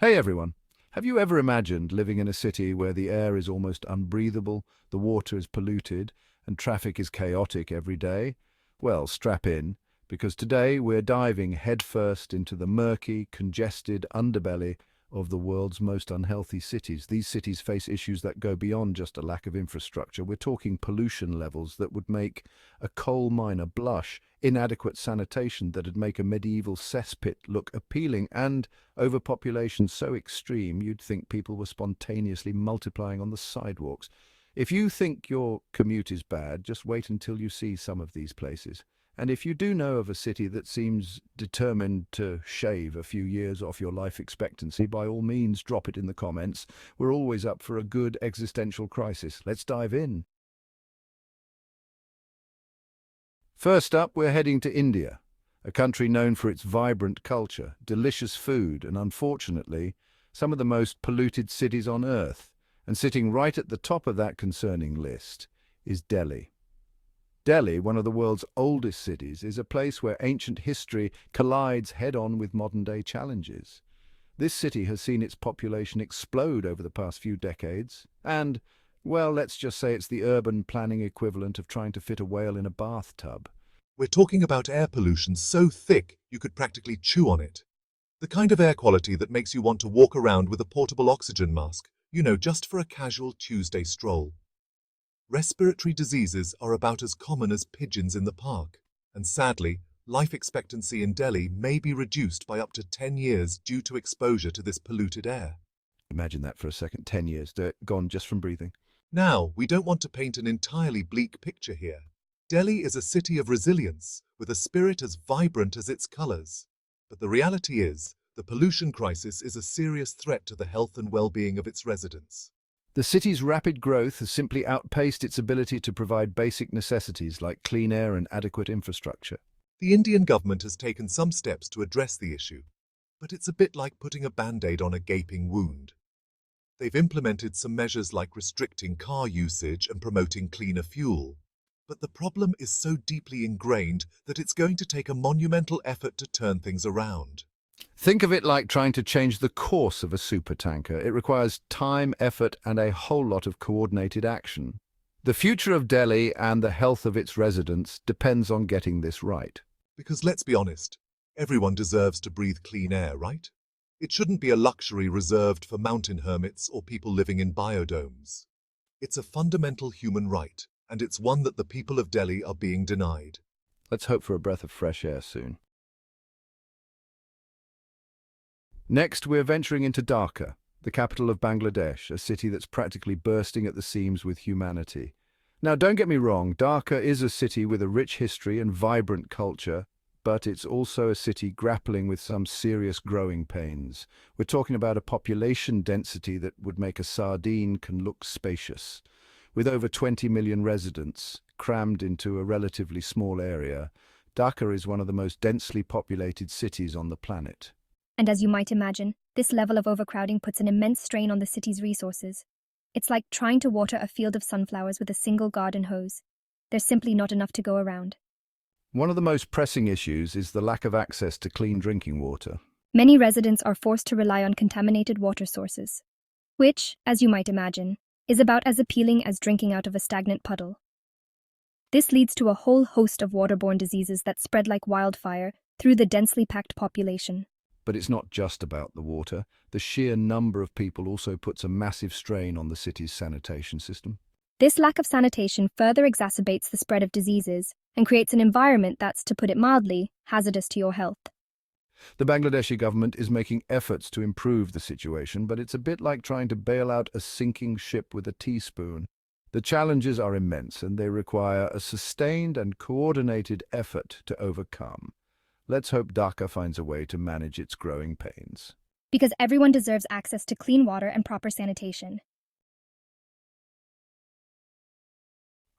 Hey everyone. Have you ever imagined living in a city where the air is almost unbreathable, the water is polluted, and traffic is chaotic every day? Well, strap in, because today we're diving headfirst into the murky, congested underbelly of the world's most unhealthy cities. These cities face issues that go beyond just a lack of infrastructure. We're talking pollution levels that would make a coal miner blush, inadequate sanitation that'd make a medieval cesspit look appealing, and overpopulation so extreme you'd think people were spontaneously multiplying on the sidewalks. If you think your commute is bad, just wait until you see some of these places. And if you do know of a city that seems determined to shave a few years off your life expectancy, by all means drop it in the comments. We're always up for a good existential crisis. Let's dive in. First up, we're heading to India, a country known for its vibrant culture, delicious food, and unfortunately, some of the most polluted cities on Earth. And sitting right at the top of that concerning list is Delhi. Delhi, one of the world's oldest cities, is a place where ancient history collides head-on with modern-day challenges. This city has seen its population explode over the past few decades, and, well, let's just say it's the urban planning equivalent of trying to fit a whale in a bathtub. We're talking about air pollution so thick you could practically chew on it. The kind of air quality that makes you want to walk around with a portable oxygen mask, just for a casual Tuesday stroll. Respiratory diseases are about as common as pigeons in the park, and sadly, life expectancy in Delhi may be reduced by up to 10 years due to exposure to this polluted air. Imagine that for a second, 10 years, gone just from breathing. Now, we don't want to paint an entirely bleak picture here. Delhi is a city of resilience, with a spirit as vibrant as its colors. But the reality is, the pollution crisis is a serious threat to the health and well-being of its residents. The city's rapid growth has simply outpaced its ability to provide basic necessities like clean air and adequate infrastructure. The Indian government has taken some steps to address the issue, but it's a bit like putting a band-aid on a gaping wound. They've implemented some measures like restricting car usage and promoting cleaner fuel. But the problem is so deeply ingrained that it's going to take a monumental effort to turn things around. Think of it like trying to change the course of a supertanker. It requires time, effort, and a whole lot of coordinated action. The future of Delhi and the health of its residents depends on getting this right. Because let's be honest, everyone deserves to breathe clean air, right? It shouldn't be a luxury reserved for mountain hermits or people living in biodomes. It's a fundamental human right, and it's one that the people of Delhi are being denied. Let's hope for a breath of fresh air soon. Next, we're venturing into Dhaka, the capital of Bangladesh, a city that's practically bursting at the seams with humanity. Now, don't get me wrong, Dhaka is a city with a rich history and vibrant culture, but it's also a city grappling with some serious growing pains. We're talking about a population density that would make a sardine can look spacious. With over 20 million residents crammed into a relatively small area, Dhaka is one of the most densely populated cities on the planet. And as you might imagine, this level of overcrowding puts an immense strain on the city's resources. It's like trying to water a field of sunflowers with a single garden hose. There's simply not enough to go around. One of the most pressing issues is the lack of access to clean drinking water. Many residents are forced to rely on contaminated water sources, which, as you might imagine, is about as appealing as drinking out of a stagnant puddle. This leads to a whole host of waterborne diseases that spread like wildfire through the densely packed population. But it's not just about the water. The sheer number of people also puts a massive strain on the city's sanitation system. This lack of sanitation further exacerbates the spread of diseases and creates an environment that's, to put it mildly, hazardous to your health. The Bangladeshi government is making efforts to improve the situation, but it's a bit like trying to bail out a sinking ship with a teaspoon. The challenges are immense, and they require a sustained and coordinated effort to overcome. Let's hope Dhaka finds a way to manage its growing pains. Because everyone deserves access to clean water and proper sanitation.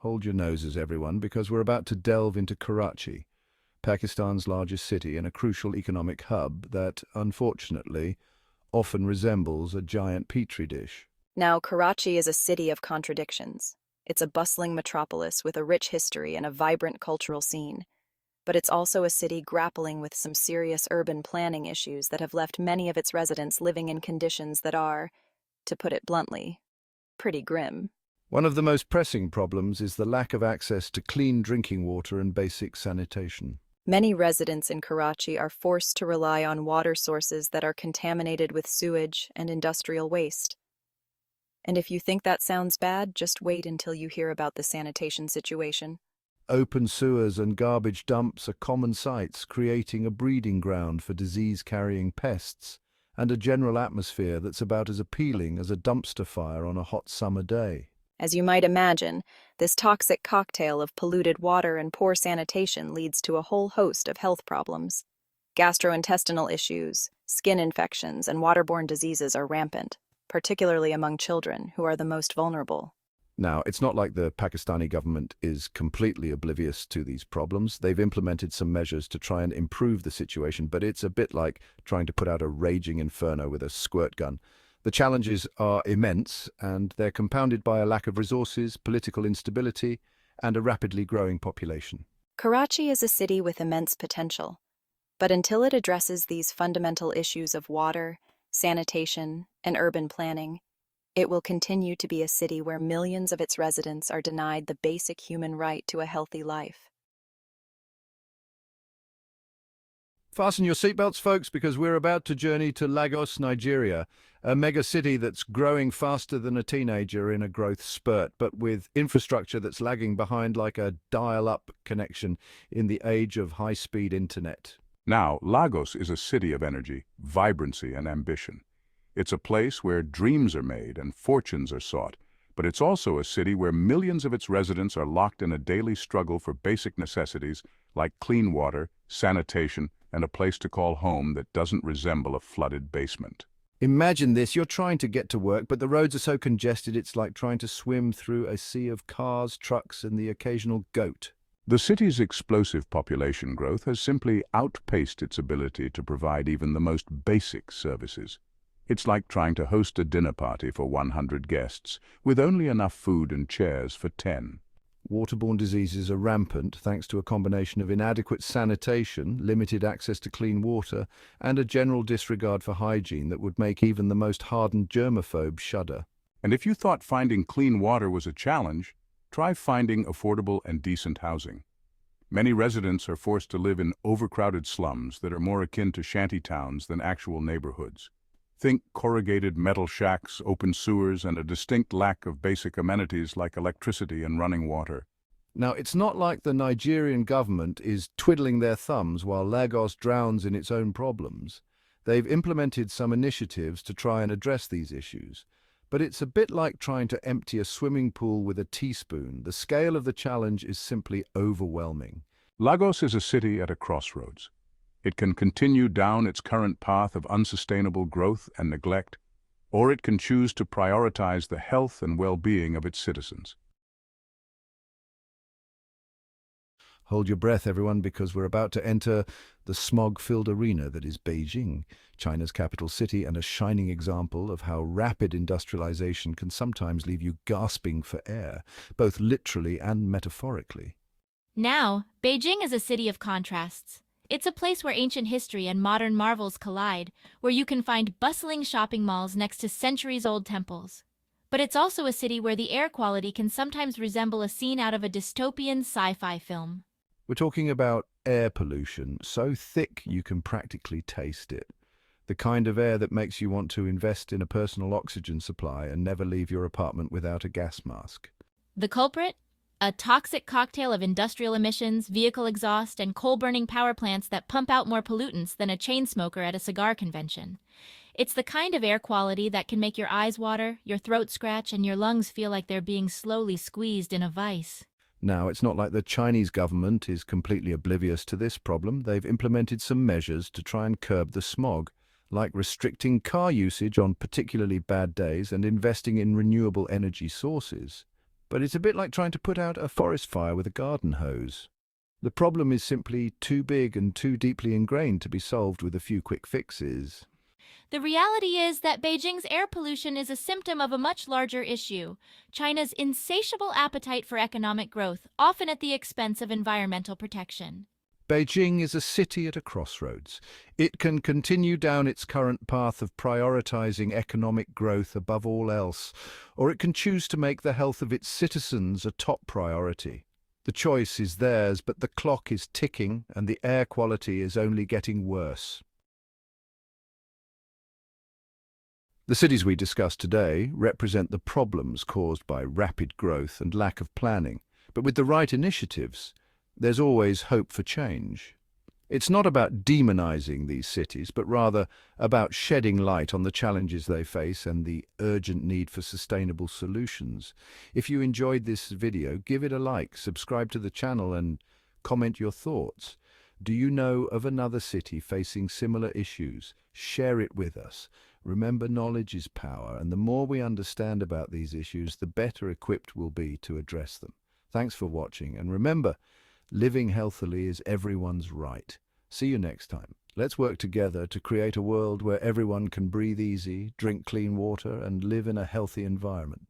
Hold your noses, everyone, because we're about to delve into Karachi, Pakistan's largest city and a crucial economic hub that, unfortunately, often resembles a giant petri dish. Now, Karachi is a city of contradictions. It's a bustling metropolis with a rich history and a vibrant cultural scene. but it's also a city grappling with some serious urban planning issues that have left many of its residents living in conditions that are, to put it bluntly, pretty grim. One of the most pressing problems is the lack of access to clean drinking water and basic sanitation. Many residents in Karachi are forced to rely on water sources that are contaminated with sewage and industrial waste. And if you think that sounds bad, just wait until you hear about the sanitation situation. Open sewers and garbage dumps are common sights, creating a breeding ground for disease-carrying pests and a general atmosphere that's about as appealing as a dumpster fire on a hot summer day. As you might imagine, this toxic cocktail of polluted water and poor sanitation leads to a whole host of health problems. Gastrointestinal issues, skin infections, and waterborne diseases are rampant, particularly among children, who are the most vulnerable. Now, it's not like the Pakistani government is completely oblivious to these problems. They've implemented some measures to try and improve the situation, but it's a bit like trying to put out a raging inferno with a squirt gun. The challenges are immense, and they're compounded by a lack of resources, political instability, and a rapidly growing population. Karachi is a city with immense potential, but until it addresses these fundamental issues of water, sanitation, and urban planning, it will continue to be a city where millions of its residents are denied the basic human right to a healthy life. Fasten your seatbelts, folks, because we're about to journey to Lagos, Nigeria, a mega city that's growing faster than a teenager in a growth spurt, but with infrastructure that's lagging behind like a dial-up connection in the age of high-speed internet. Now, Lagos is a city of energy, vibrancy, and ambition. It's a place where dreams are made and fortunes are sought, but it's also a city where millions of its residents are locked in a daily struggle for basic necessities like clean water, sanitation, and a place to call home that doesn't resemble a flooded basement. Imagine this, you're trying to get to work, but the roads are so congested it's like trying to swim through a sea of cars, trucks, and the occasional goat. The city's explosive population growth has simply outpaced its ability to provide even the most basic services. It's like trying to host a dinner party for 100 guests with only enough food and chairs for 10. Waterborne diseases are rampant thanks to a combination of inadequate sanitation, limited access to clean water, and a general disregard for hygiene that would make even the most hardened germaphobe shudder. And if you thought finding clean water was a challenge, try finding affordable and decent housing. Many residents are forced to live in overcrowded slums that are more akin to shanty towns than actual neighborhoods. Think corrugated metal shacks, open sewers, and a distinct lack of basic amenities like electricity and running water. Now, it's not like the Nigerian government is twiddling their thumbs while Lagos drowns in its own problems. They've implemented some initiatives to try and address these issues. But it's a bit like trying to empty a swimming pool with a teaspoon. The scale of the challenge is simply overwhelming. Lagos is a city at a crossroads. It can continue down its current path of unsustainable growth and neglect, or it can choose to prioritize the health and well-being of its citizens. Hold your breath, everyone, because we're about to enter the smog-filled arena that is Beijing, China's capital city, and a shining example of how rapid industrialization can sometimes leave you gasping for air, both literally and metaphorically. Now, Beijing is a city of contrasts. It's a place where ancient history and modern marvels collide, where you can find bustling shopping malls next to centuries-old temples. But it's also a city where the air quality can sometimes resemble a scene out of a dystopian sci-fi film. We're talking about air pollution, so thick you can practically taste it. The kind of air that makes you want to invest in a personal oxygen supply and never leave your apartment without a gas mask. The culprit? A toxic cocktail of industrial emissions, vehicle exhaust, and coal-burning power plants that pump out more pollutants than a chain smoker at a cigar convention. It's the kind of air quality that can make your eyes water, your throat scratch, and your lungs feel like they're being slowly squeezed in a vice. Now, it's not like the Chinese government is completely oblivious to this problem. They've implemented some measures to try and curb the smog, like restricting car usage on particularly bad days and investing in renewable energy sources. But it's a bit like trying to put out a forest fire with a garden hose. The problem is simply too big and too deeply ingrained to be solved with a few quick fixes. The reality is that Beijing's air pollution is a symptom of a much larger issue: China's insatiable appetite for economic growth, often at the expense of environmental protection. Beijing is a city at a crossroads. It can continue down its current path of prioritizing economic growth above all else, or it can choose to make the health of its citizens a top priority. The choice is theirs, but the clock is ticking and the air quality is only getting worse. The cities we discussed today represent the problems caused by rapid growth and lack of planning, but with the right initiatives, there's always hope for change. It's not about demonizing these cities, but rather about shedding light on the challenges they face and the urgent need for sustainable solutions. If you enjoyed this video, give it a like, subscribe to the channel and comment your thoughts. Do you know of another city facing similar issues? Share it with us. Remember, knowledge is power, and the more we understand about these issues, the better equipped we'll be to address them. Thanks for watching, and remember, living healthily is everyone's right. See you next time. Let's work together to create a world where everyone can breathe easy, drink clean water, and live in a healthy environment.